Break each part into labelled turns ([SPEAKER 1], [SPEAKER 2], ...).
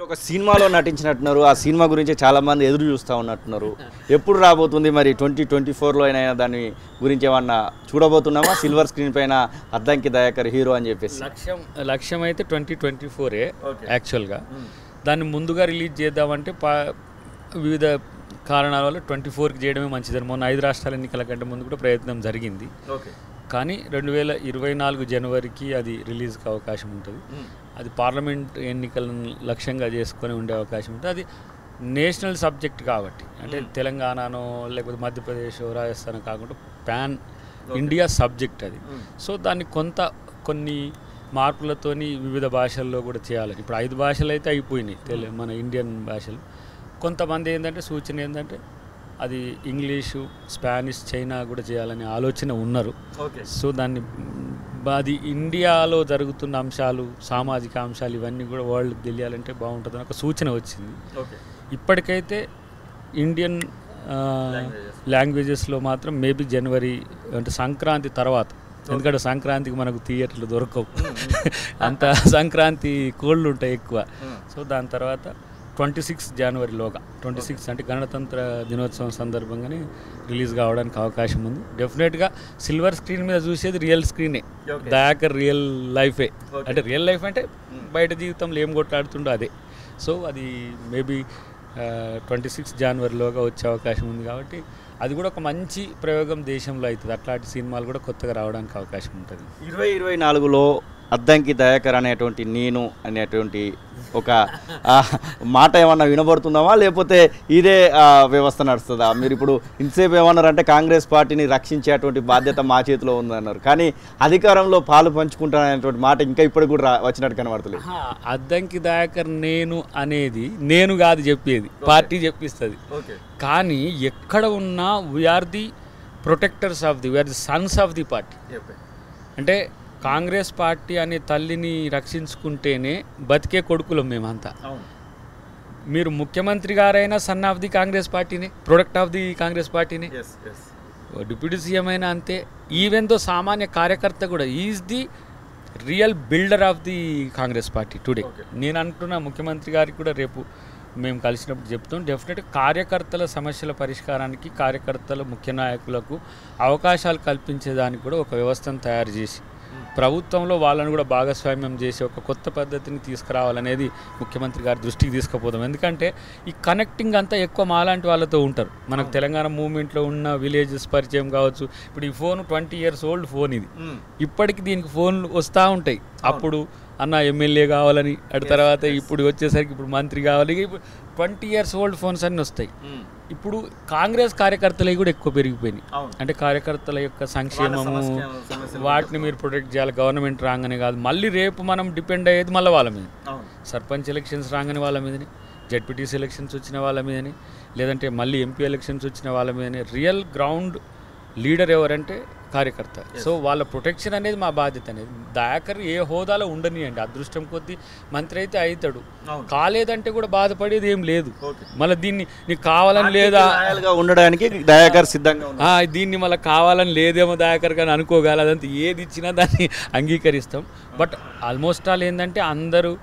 [SPEAKER 1] ఒక సినిమాలో నటించినట్టున్నారు. ఆ సినిమా గురించి చాలా మంది ఎదురు చూస్తూ ఉన్నట్టున్నారు. ఎప్పుడు రాబోతుంది మరి 2024లో అయినా దాని గురించి ఏమన్నా చూడబోతున్నామా? సిల్వర్ స్క్రీన్ పైన అద్దంకి దయాకర్ హీరో అని చెప్పేసి
[SPEAKER 2] లక్ష్యం అయితే 2024 యాక్చువల్గా. దాన్ని ముందుగా రిలీజ్ చేద్దామంటే వివిధ కారణాల వల్ల 24కి చేయడమే మంచిదని మొన్న 5 రాష్ట్రాల ఎన్నికల కంటే ముందు కూడా ప్రయత్నం జరిగింది. కానీ 2024 జనవరికి అది రిలీజ్కి అవకాశం ఉంటుంది. అది పార్లమెంట్ ఎన్నికలను లక్ష్యంగా చేసుకొని ఉండే అవకాశం ఉంటుంది. అది నేషనల్ సబ్జెక్ట్ కాబట్టి, అంటే తెలంగాణనో లేకపోతే మధ్యప్రదేశ్ రాజస్థాన్ కాకుండా పాన్ ఇండియా సబ్జెక్ట్ అది. సో దాన్ని కొన్ని మార్పులతోని వివిధ భాషల్లో కూడా చేయాలని. ఇప్పుడు 5 భాషలు అయితే అయిపోయినాయి మన ఇండియన్ భాషలు. కొంతమంది ఏంటంటే సూచన ఏంటంటే అది ఇంగ్లీషు, స్పానిష్, చైనా కూడా చేయాలనే ఆలోచన ఉన్నారు. సో అది ఇండియాలో జరుగుతున్న అంశాలు, సామాజిక అంశాలు ఇవన్నీ కూడా వరల్డ్కి తెలియాలంటే బాగుంటుందని ఒక సూచన వచ్చింది. ఇప్పటికైతే ఇండియన్ లాంగ్వేజెస్లో మాత్రం మేబీ జనవరి అంటే సంక్రాంతి తర్వాత, ఎందుకంటే సంక్రాంతికి మనకు థియేటర్లు దొరకవు, అంత సంక్రాంతి కోళ్ళు ఉంటాయి ఎక్కువ. సో దాని తర్వాత 26 జనవరిలోగా, 26 అంటే గణతంత్ర దినోత్సవం సందర్భంగానే రిలీజ్ కావడానికి అవకాశం ఉంది. డెఫినెట్గా సిల్వర్ స్క్రీన్ మీద చూసేది రియల్ స్క్రీనే, దయాకర్ రియల్ లైఫే. అంటే రియల్ లైఫ్ అంటే బయట జీవితంలో ఏం కొట్లాడుతుండో అదే. సో అది మేబీ 26 జనవరిలోగా వచ్చే అవకాశం ఉంది. కాబట్టి అది కూడా ఒక మంచి ప్రయోగం దేశంలో అవుతుంది. అట్లాంటి సినిమాలు కూడా కొత్తగా రావడానికి అవకాశం ఉంటుంది.
[SPEAKER 1] 2024లో అద్దంకి దయాకర్ అనేటువంటి నేను అనేటువంటి ఒక మాట ఏమన్నా వినబడుతుందామా, లేకపోతే ఇదే వ్యవస్థ నడుస్తుందా? మీరు ఇప్పుడు ఇంతసేపు ఏమన్నారంటే కాంగ్రెస్ పార్టీని రక్షించేటువంటి బాధ్యత మా చేతిలో ఉందన్నారు, కానీ అధికారంలో పాలు పంచుకుంటాననేటువంటి మాట ఇంకా ఇప్పుడు కూడా వచ్చినట్టు కనబడుతుంది.
[SPEAKER 2] అద్దంకి దయాకర్ నేను అనేది నేను కాదు చెప్పేది, పార్టీ చెప్పిస్తుంది. కానీ ఎక్కడ ఉన్నా we are the protectors of the, we are the sons of the party. అంటే కాంగ్రెస్ పార్టీ అనే తల్లిని రక్షించుకుంటేనే బతికే కొడుకులం మేమంతా. మీరు ముఖ్యమంత్రి గారైనా సన్ ఆఫ్ ది కాంగ్రెస్ పార్టీనే, ప్రొడక్ట్ ఆఫ్ ది కాంగ్రెస్ పార్టీనే. డిప్యూటీ సీఎం అయినా అంతే. ఈవెన్ దో సామాన్య కార్యకర్త కూడా is the real builder of the Congress party today. నేను అంటున్నా ముఖ్యమంత్రి గారికి కూడా రేపు మేము కలిసినప్పుడు చెప్తాం. డెఫినెట్గా కార్యకర్తల సమస్యల పరిష్కారానికి, కార్యకర్తల ముఖ్య నాయకులకు అవకాశాలు కల్పించేదానికి కూడా ఒక వ్యవస్థను తయారు చేసి ప్రభుత్వంలో వాళ్ళని కూడా భాగస్వామ్యం చేసి ఒక కొత్త పద్ధతిని తీసుకురావాలనేది ముఖ్యమంత్రి గారి దృష్టికి తీసుకుపోదాం. ఎందుకంటే ఈ కనెక్టింగ్ అంతా ఎక్కువ మాలాంటి వాళ్ళతో ఉంటారు. మనకు తెలంగాణ మూవ్మెంట్లో ఉన్న విలేజెస్ పరిచయం కావచ్చు. ఇప్పుడు ఈ ఫోన్ 20 years old ఫోన్ ఇది. ఇప్పటికి దీనికి ఫోన్లు వస్తూ ఉంటాయి. అప్పుడు అన్న ఎమ్మెల్యే కావాలని, అటు తర్వాత ఇప్పుడు వచ్చేసరికి ఇప్పుడు మంత్రి కావాలి. ఇప్పుడు 20 years old ఫోన్స్ అన్నీ వస్తాయి. ఇప్పుడు కాంగ్రెస్ కార్యకర్తలవి కూడా ఎక్కువ పెరిగిపోయినాయి. అంటే కార్యకర్తల యొక్క సంక్షేమము, వాటిని మీరు ప్రొటెక్ట్ చేయాలి. గవర్నమెంట్ రాగానే కాదు, మళ్ళీ రేపు మనం డిపెండ్ అయ్యేది మళ్ళీ వాళ్ళ మీద. సర్పంచ్ ఎలక్షన్స్ రాగానే వాళ్ళ మీదనే, జెడ్పీటీసీ ఎలక్షన్స్ వచ్చిన వాళ్ళ మీదనే, లేదంటే మళ్ళీ ఎంపీ ఎలక్షన్స్ వచ్చిన వాళ్ళ మీదనే. రియల్ గ్రౌండ్ లీడర్ ఎవరంటే కార్యకర్త. సో వాళ్ళ ప్రొటెక్షన్ అనేది మా బాధ్యత అనేది. దయాకర్ ఏ హోదాలో ఉండనియండి, అదృష్టం కొద్దీ మంత్రి అయితే అవుతాడు, కాలేదంటే కూడా బాధపడేది ఏం లేదు. మళ్ళీ దీన్ని నీకు కావాలని లేదా
[SPEAKER 1] ఉండడానికి దయాకర్ సిద్ధంగా,
[SPEAKER 2] దీన్ని మళ్ళీ కావాలని లేదేమో దయాకర్ కానీ అనుకోగల, అదంతా ఏది ఇచ్చినా దాన్ని అంగీకరిస్తాం. బట్ ఆల్మోస్ట్ ఆల్ ఏంటంటే అందరూ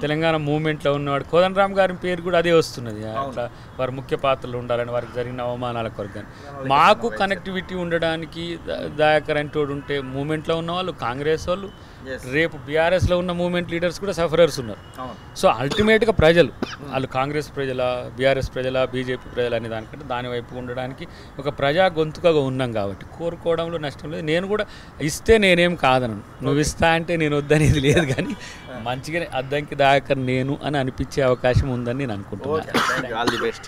[SPEAKER 2] తెలంగాణ మూవ్మెంట్లో ఉన్నవాడు కోదండరామ్ గారి పేరు కూడా అదే వస్తున్నది. అట్లా వారు ముఖ్య పాత్రలు ఉండాలని, వారికి జరిగిన అవమానాల కొరకు. మాకు కనెక్టివిటీ ఉండడానికి దయాకర్ అంటోడు ఉంటే మూవ్మెంట్లో ఉన్న వాళ్ళు, కాంగ్రెస్ వాళ్ళు, రేపు బీఆర్ఎస్లో ఉన్న మూవ్మెంట్ లీడర్స్ కూడా సఫరర్స్ ఉన్నారు. సో అల్టిమేట్గా ప్రజలు, వాళ్ళు కాంగ్రెస్ ప్రజల, బీఆర్ఎస్ ప్రజల, బీజేపీ ప్రజలు అనే దానికంటే దాని వైపు ఉండడానికి ఒక ప్రజా గొంతుకగా ఉన్నాం కాబట్టి కోరుకోవడంలో నష్టం లేదు. నేను కూడా ఇస్తే నేనేం కాదను, నువ్వు ఇస్తా అంటే నేను వద్దనేది లేదు. కానీ మంచిగానే అద్దంకి దయాకర్ నేను అని అనిపించే అవకాశం ఉందని నేను అనుకుంటున్నాను.
[SPEAKER 1] All the best.